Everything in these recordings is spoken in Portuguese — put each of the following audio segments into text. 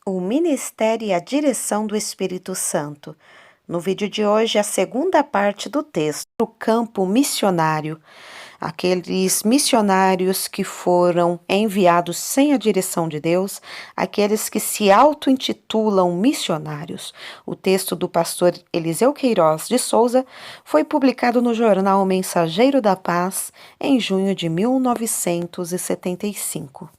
O ministério e a direção do Espírito Santo. No vídeo de hoje, a segunda parte do texto, o campo missionário. Aqueles missionários que foram enviados sem a direção de Deus, aqueles que se auto-intitulam missionários. O texto do pastor Eliseu Queiroz de Souza foi publicado no jornal Mensageiro da Paz em junho de 1975.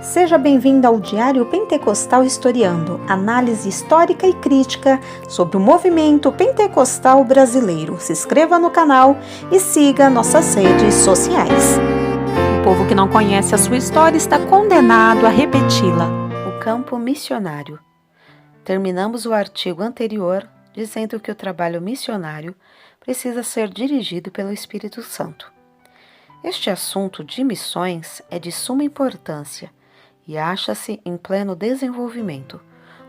Seja bem-vindo ao Diário Pentecostal Historiando, análise histórica e crítica sobre o movimento pentecostal brasileiro. Se inscreva no canal e siga nossas redes sociais. O povo que não conhece a sua história está condenado a repeti-la. O campo missionário. Terminamos o artigo anterior dizendo que o trabalho missionário precisa ser dirigido pelo Espírito Santo. Este assunto de missões é de suma importância e acha-se em pleno desenvolvimento.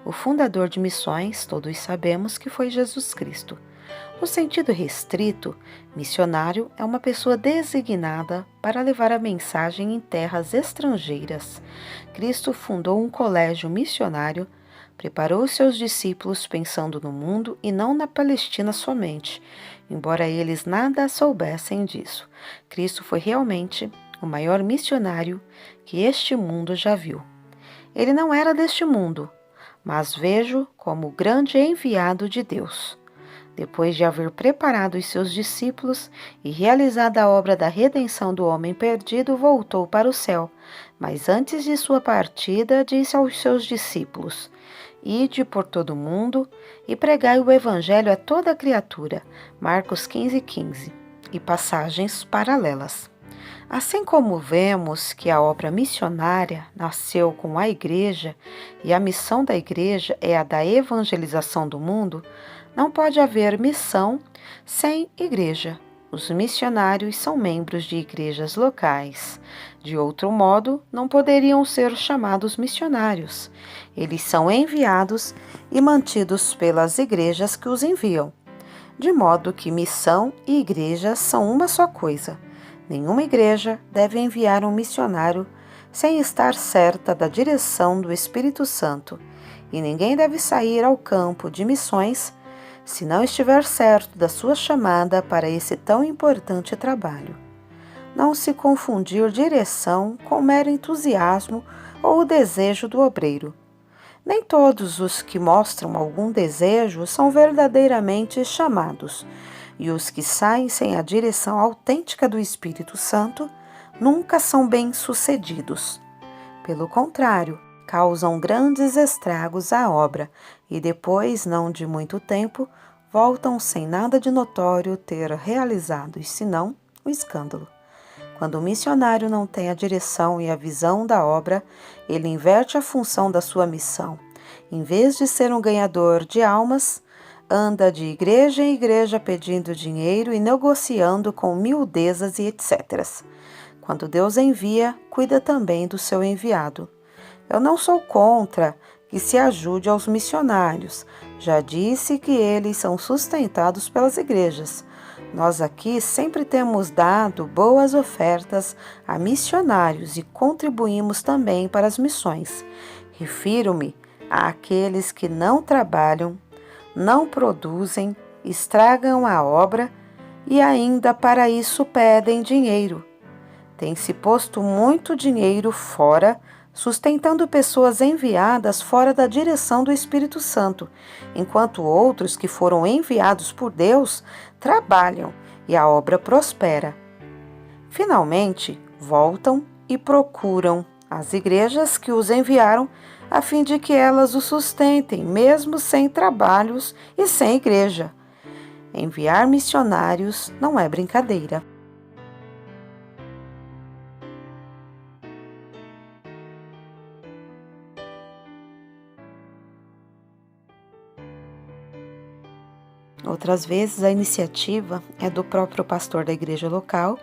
O fundador de missões, todos sabemos que foi Jesus Cristo. No sentido restrito, missionário é uma pessoa designada para levar a mensagem em terras estrangeiras. Cristo fundou um colégio missionário, preparou seus discípulos pensando no mundo e não na Palestina somente, embora eles nada soubessem disso. Cristo foi realmente o maior missionário que este mundo já viu. Ele não era deste mundo, mas vejo como o grande enviado de Deus. Depois de haver preparado os seus discípulos e realizado a obra da redenção do homem perdido, voltou para o céu. Mas antes de sua partida, disse aos seus discípulos: Ide por todo o mundo e pregai o evangelho a toda criatura. Marcos 15:15. E passagens paralelas. Assim como vemos que a obra missionária nasceu com a Igreja e a missão da Igreja é a da evangelização do mundo, não pode haver missão sem Igreja. Os missionários são membros de igrejas locais. De outro modo, não poderiam ser chamados missionários. Eles são enviados e mantidos pelas igrejas que os enviam. De modo que missão e igreja são uma só coisa. Nenhuma igreja deve enviar um missionário sem estar certa da direção do Espírito Santo, e ninguém deve sair ao campo de missões se não estiver certo da sua chamada para esse tão importante trabalho. Não se confundir direção com mero entusiasmo ou o desejo do obreiro. Nem todos os que mostram algum desejo são verdadeiramente chamados, e os que saem sem a direção autêntica do Espírito Santo nunca são bem-sucedidos. Pelo contrário, causam grandes estragos à obra e depois, não de muito tempo, voltam sem nada de notório ter realizado, senão o escândalo. Quando o missionário não tem a direção e a visão da obra, ele inverte a função da sua missão. Em vez de ser um ganhador de almas, anda de igreja em igreja pedindo dinheiro e negociando com miudezas e etc. Quando Deus envia, cuida também do seu enviado. Eu não sou contra que se ajude aos missionários. Já disse que eles são sustentados pelas igrejas. Nós aqui sempre temos dado boas ofertas a missionários e contribuímos também para as missões. Refiro-me àqueles que não trabalham, não produzem, estragam a obra e ainda para isso pedem dinheiro. Tem-se posto muito dinheiro fora, sustentando pessoas enviadas fora da direção do Espírito Santo, enquanto outros que foram enviados por Deus trabalham e a obra prospera. Finalmente, voltam e procuram as igrejas que os enviaram a fim de que elas o sustentem, mesmo sem trabalhos e sem igreja. Enviar missionários não é brincadeira. Outras vezes, a iniciativa é do próprio pastor da igreja local,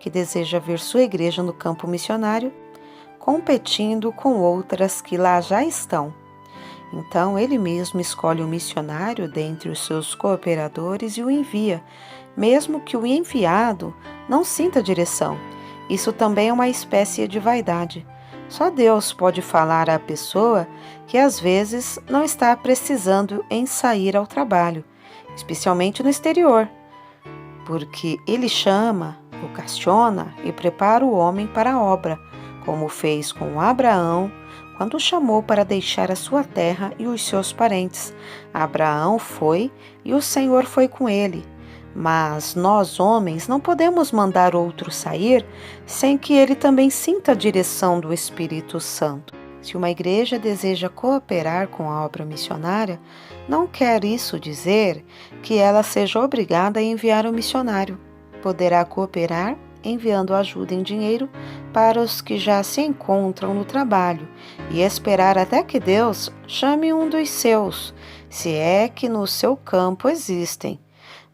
que deseja ver sua igreja no campo missionário, competindo com outras que lá já estão. Então, ele mesmo escolhe um missionário dentre os seus cooperadores e o envia, mesmo que o enviado não sinta direção. Isso também é uma espécie de vaidade. Só Deus pode falar à pessoa que às vezes não está precisando em sair ao trabalho, especialmente no exterior, porque Ele chama, vocaciona e prepara o homem para a obra, como fez com Abraão, quando o chamou para deixar a sua terra e os seus parentes. Abraão foi e o Senhor foi com ele. Mas nós, homens, não podemos mandar outro sair sem que ele também sinta a direção do Espírito Santo. Se uma igreja deseja cooperar com a obra missionária, não quer isso dizer que ela seja obrigada a enviar um missionário. Poderá cooperar enviando ajuda em dinheiro para os que já se encontram no trabalho e esperar até que Deus chame um dos seus, se é que no seu campo existem.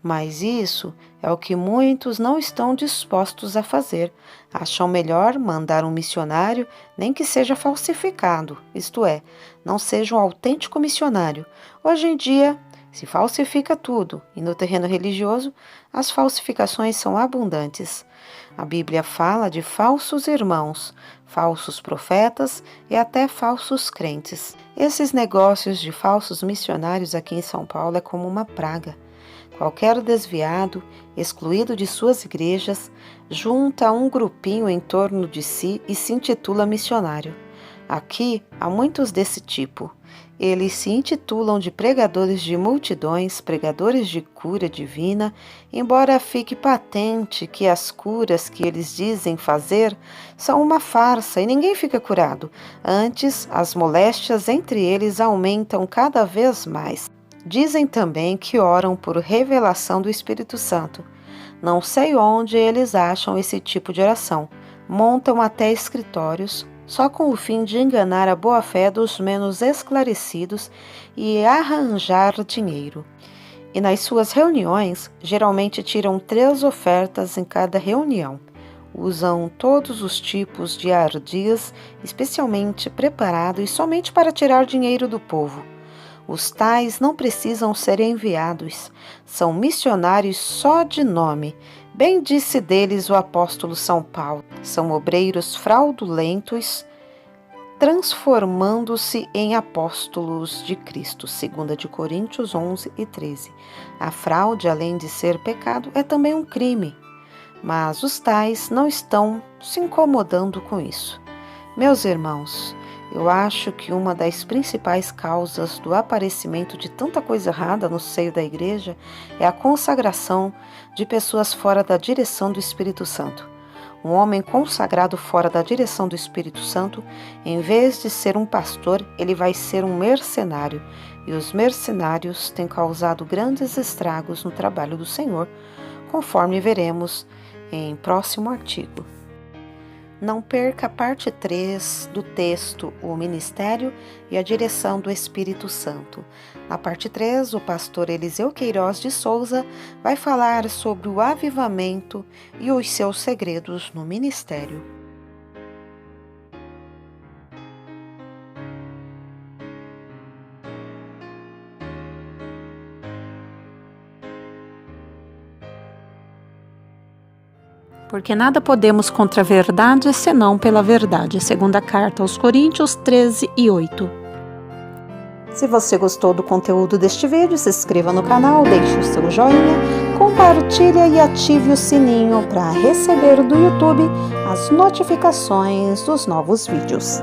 Mas isso é o que muitos não estão dispostos a fazer. Acham melhor mandar um missionário, nem que seja falsificado, isto é, não seja um autêntico missionário. Hoje em dia, se falsifica tudo, e no terreno religioso, as falsificações são abundantes. A Bíblia fala de falsos irmãos, falsos profetas e até falsos crentes. Esses negócios de falsos missionários aqui em São Paulo é como uma praga. Qualquer desviado, excluído de suas igrejas, junta um grupinho em torno de si e se intitula missionário. Aqui há muitos desse tipo. Eles se intitulam de pregadores de multidões, pregadores de cura divina, embora fique patente que as curas que eles dizem fazer são uma farsa e ninguém fica curado. Antes, as moléstias entre eles aumentam cada vez mais. Dizem também que oram por revelação do Espírito Santo. Não sei onde eles acham esse tipo de oração. Montam até escritórios, só com o fim de enganar a boa-fé dos menos esclarecidos e arranjar dinheiro. E nas suas reuniões, geralmente tiram 3 ofertas em cada reunião. Usam todos os tipos de ardis, especialmente preparados somente para tirar dinheiro do povo. Os tais não precisam ser enviados, são missionários só de nome. Bem disse deles o apóstolo São Paulo. São obreiros fraudulentos, transformando-se em apóstolos de Cristo. 2 de Coríntios 11 e 13. A fraude, além de ser pecado, é também um crime. Mas os tais não estão se incomodando com isso. Meus irmãos, eu acho que uma das principais causas do aparecimento de tanta coisa errada no seio da igreja é a consagração de pessoas fora da direção do Espírito Santo. Um homem consagrado fora da direção do Espírito Santo, em vez de ser um pastor, ele vai ser um mercenário. E os mercenários têm causado grandes estragos no trabalho do Senhor, conforme veremos em próximo artigo. Não perca a parte 3 do texto O Ministério e a Direção do Espírito Santo. Na parte 3, o pastor Eliseu Queiroz de Souza vai falar sobre o avivamento e os seus segredos no ministério. Porque nada podemos contra a verdade, senão pela verdade. Segunda carta aos Coríntios 13 e 8. Se você gostou do conteúdo deste vídeo, se inscreva no canal, deixe o seu joinha, compartilhe e ative o sininho para receber do YouTube as notificações dos novos vídeos.